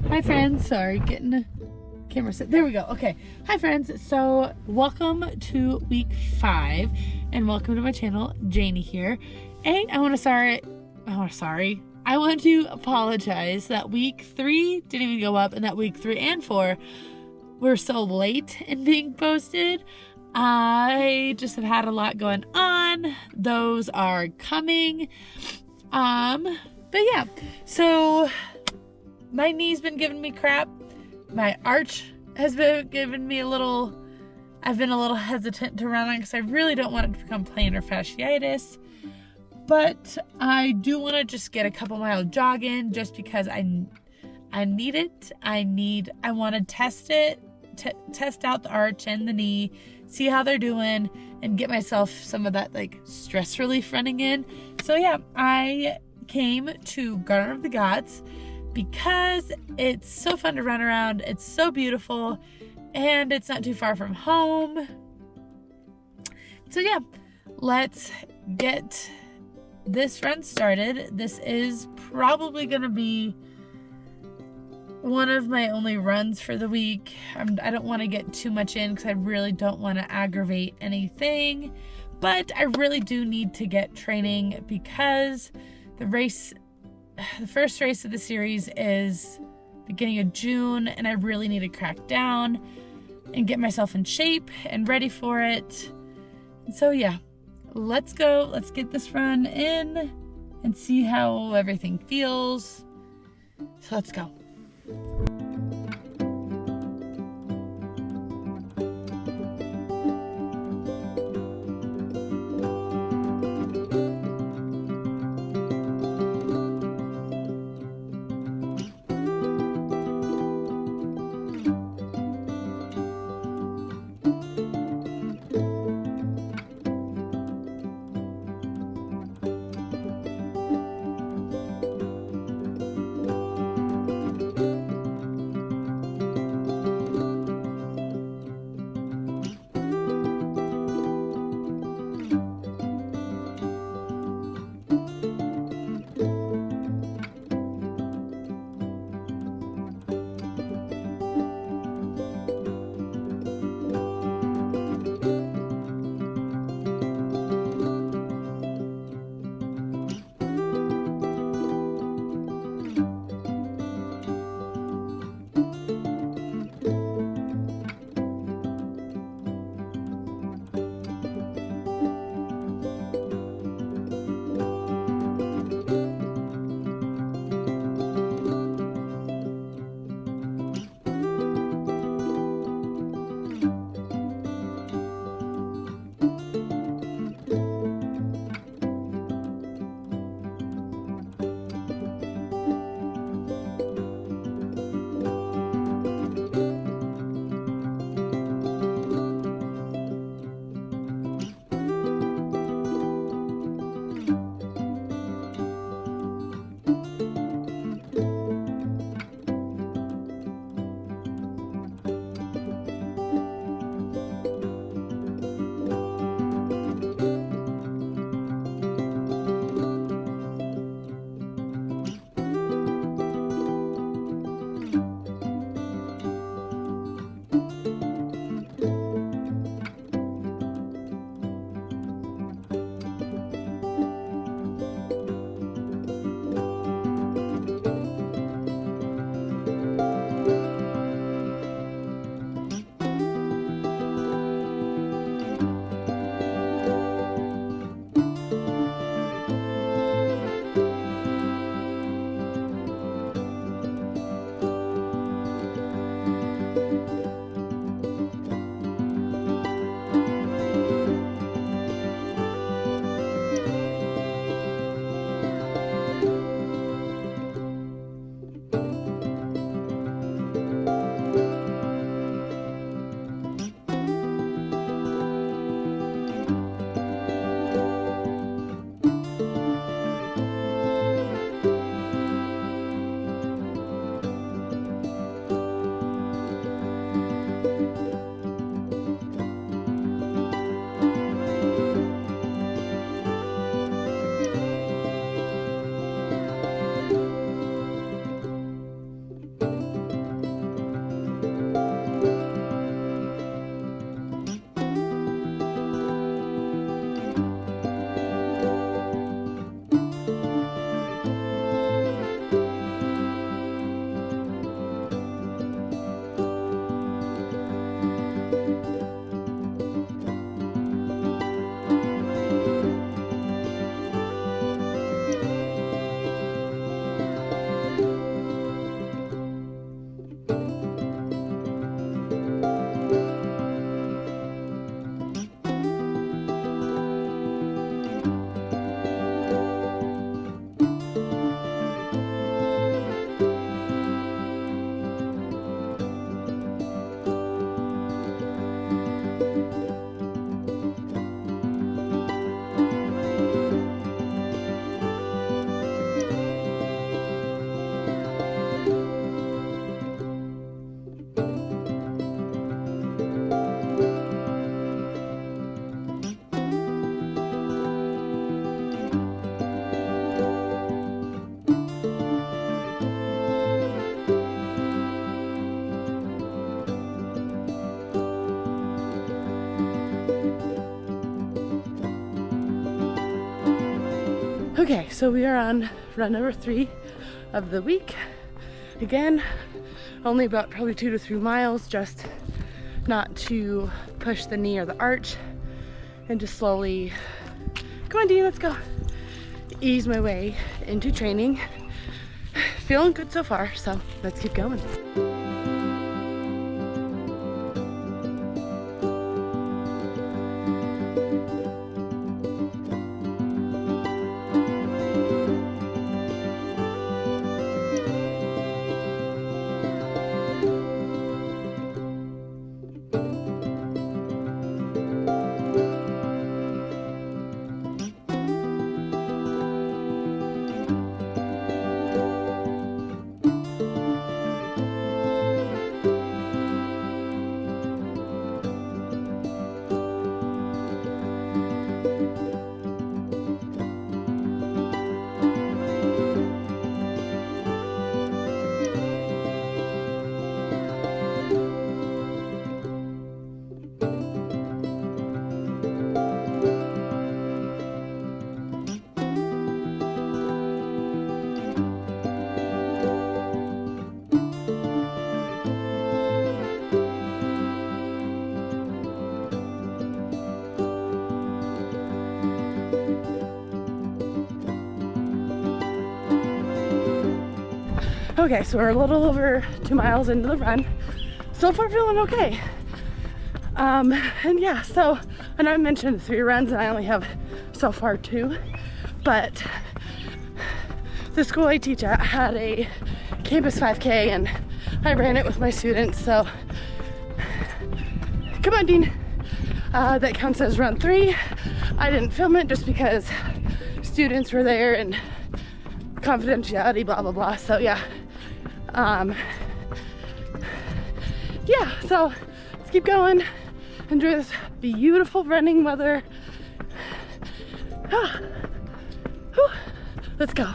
Hi friends, sorry, getting the camera set. There we go. Okay. Hi friends. So welcome to week 5 and welcome to my channel. Janie here. And I want to apologize that week 3 didn't even go up and that week 3 and 4 were so late in being posted. I just have had a lot going on. Those are coming. But yeah. So my knee's been giving me crap. My arch has been giving me I've been a little hesitant to run on because I really don't want it to become plantar fasciitis. But I do want to just get a couple mile jog in just because I need it. I want to test it, test out the arch and the knee, see how they're doing, and get myself some of that like stress relief running in. So yeah, I came to Garden of the Gods because it's so fun to run around, it's so beautiful, and it's not too far from home. So yeah, let's get this run started. This is probably going to be one of my only runs for the week. I don't want to get too much in because I really don't want to aggravate anything, but I really do need to get training because the first race of the series is beginning of June, and I really need to crack down and get myself in shape and ready for it. So yeah, let's go. Let's get this run in and see how everything feels. So let's go. Okay, so we are on run number 3 of the week. Again, only about probably 2 to 3 miles, just not to push the knee or the arch, and just slowly, come on Dean, let's go, ease my way into training. Feeling good so far, so let's keep going. Okay, so we're a little over 2 miles into the run. So far feeling okay. And yeah, so I know I mentioned 3 runs and I only have so far 2, but the school I teach at had a campus 5K and I ran it with my students, so come on Dean. That counts as run 3. I didn't film it just because students were there and confidentiality, blah blah blah, so yeah. Yeah, so let's keep going. Enjoy this beautiful running weather. Let's go.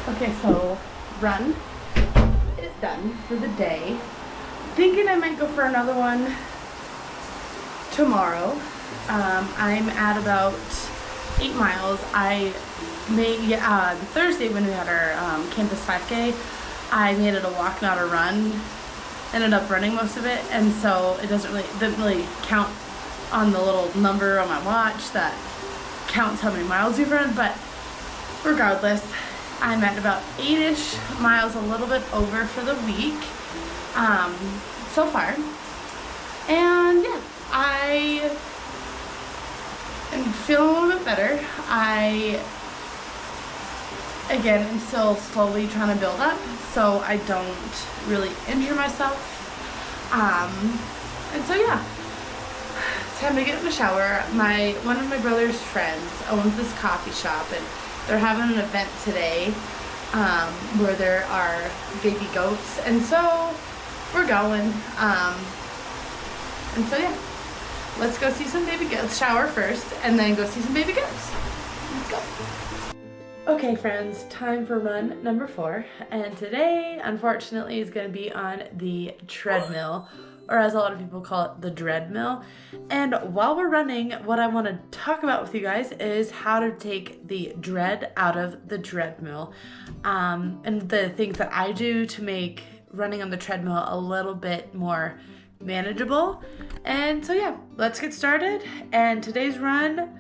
Okay, so run is done for the day. Thinking I might go for another one tomorrow. I'm at about 8 miles. I made Thursday when we had our campus 5K, I made it a walk, not a run. Ended up running most of it, and so it didn't really count on the little number on my watch that counts how many miles you've run. But regardless, I'm at about 8-ish miles, a little bit over for the week so far. And yeah, I am feeling a little bit better. I, again, am still slowly trying to build up so I don't really injure myself. And so yeah, it's time to get in the shower. One of my brother's friends owns this coffee shop, and they're having an event today where there are baby goats, and so we're going. And so yeah, let's go see some baby goats. Shower first, and then go see some baby goats. Let's go. Okay friends, time for run number 4, and today unfortunately is going to be on the treadmill, or as a lot of people call it, the dreadmill. And while we're running, what I want to talk about with you guys is how to take the dread out of the treadmill, and the things that I do to make running on the treadmill a little bit more manageable. And so yeah, let's get started. And today's run,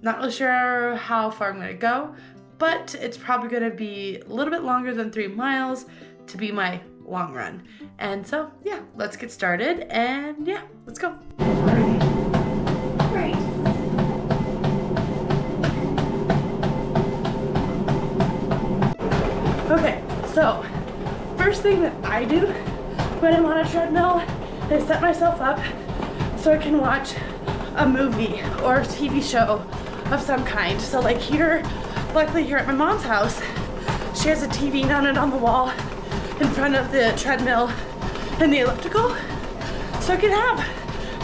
not really sure how far I'm going to go, but it's probably going to be a little bit longer than 3 miles to be my long run. And so, yeah, let's get started, and yeah, let's go. Great. Okay, so first thing that I do when I'm on a treadmill is set myself up so I can watch a movie or a TV show of some kind. So like here, luckily here at my mom's house, she has a TV mounted on the wall in front of the treadmill and the elliptical, so I can have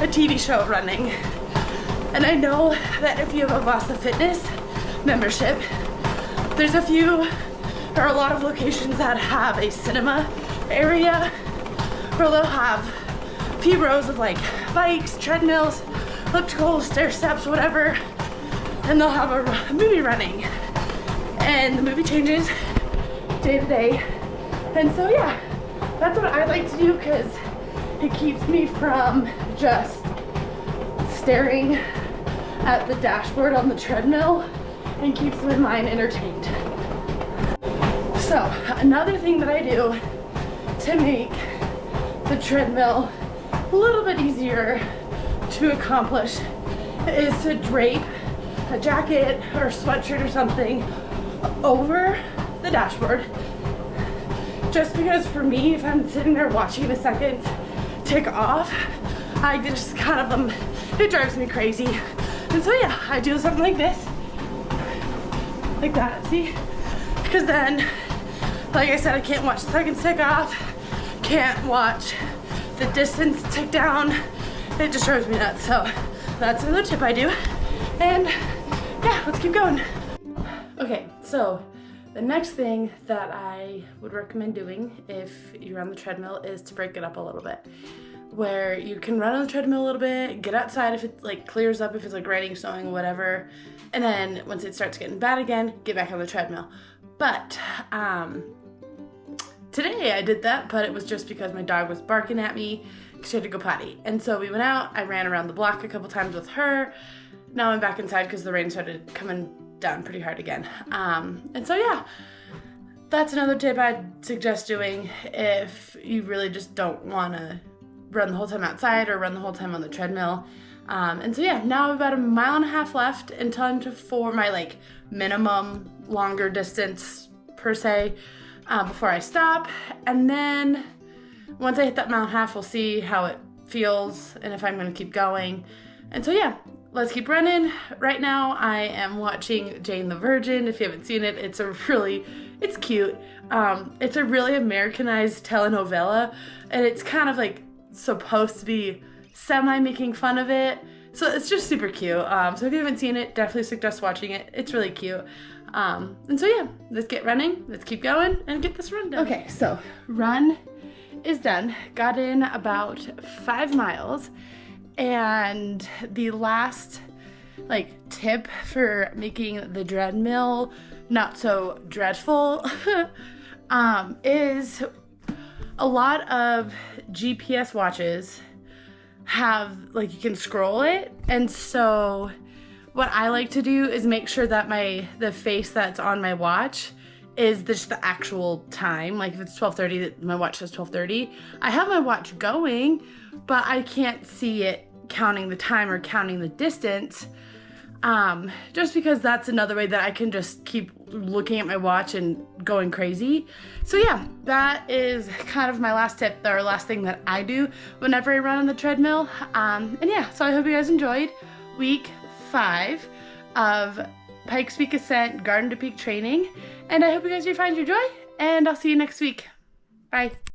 a TV show running. And I know that if you have a Vasa Fitness membership, there's a lot of locations that have a cinema area where they'll have a few rows of like bikes, treadmills, ellipticals, stair steps, whatever, and they'll have a movie running. And the movie changes day to day. And so yeah, that's what I like to do because it keeps me from just staring at the dashboard on the treadmill and keeps my mind entertained. So another thing that I do to make the treadmill a little bit easier to accomplish is to drape a jacket or sweatshirt or something over the dashboard. Just because for me, if I'm sitting there watching the seconds tick off, I just kind of, it drives me crazy. And so yeah, I do something like this, like that, see? Because then, like I said, I can't watch the seconds tick off, can't watch the distance tick down. It just drives me nuts. So that's another tip I do. And yeah, let's keep going. Okay, so the next thing that I would recommend doing if you're on the treadmill is to break it up a little bit, where you can run on the treadmill a little bit, get outside if it like clears up, if it's like raining, snowing, whatever, and then once it starts getting bad again, get back on the treadmill. But today I did that, but it was just because my dog was barking at me because she had to go potty. And so we went out, I ran around the block a couple times with her. Now I'm back inside because the rain started coming down pretty hard again. And so yeah, that's another tip I'd suggest doing if you really just don't want to run the whole time outside or run the whole time on the treadmill. And so yeah, now I've about 1.5 miles left until for my like minimum longer distance per se, before I stop. And then once I hit that 1.5 miles, we'll see how it feels and if I'm going to keep going. And so yeah, let's keep running. Right now I am watching Jane the Virgin. If you haven't seen it, it's cute. It's a really Americanized telenovela, and it's kind of like supposed to be semi making fun of it. So it's just super cute. So if you haven't seen it, definitely suggest watching it. It's really cute. And so yeah, let's get running. Let's keep going and get this run done. Okay, so run is done. Got in about 5 miles. And the last like tip for making the treadmill not so dreadful is a lot of GPS watches have like you can scroll it, and so what I like to do is make sure that the face that's on my watch is just the actual time. Like if it's 12:30, my watch says 12:30. I have my watch going, but I can't see it counting the time or counting the distance, just because that's another way that I can just keep looking at my watch and going crazy. So yeah, that is kind of my last tip, or last thing that I do whenever I run on the treadmill. And yeah, so I hope you guys enjoyed week 5 of Pikes Peak Ascent Garden to Peak training, and I hope you guys find your joy, and I'll see you next week. Bye.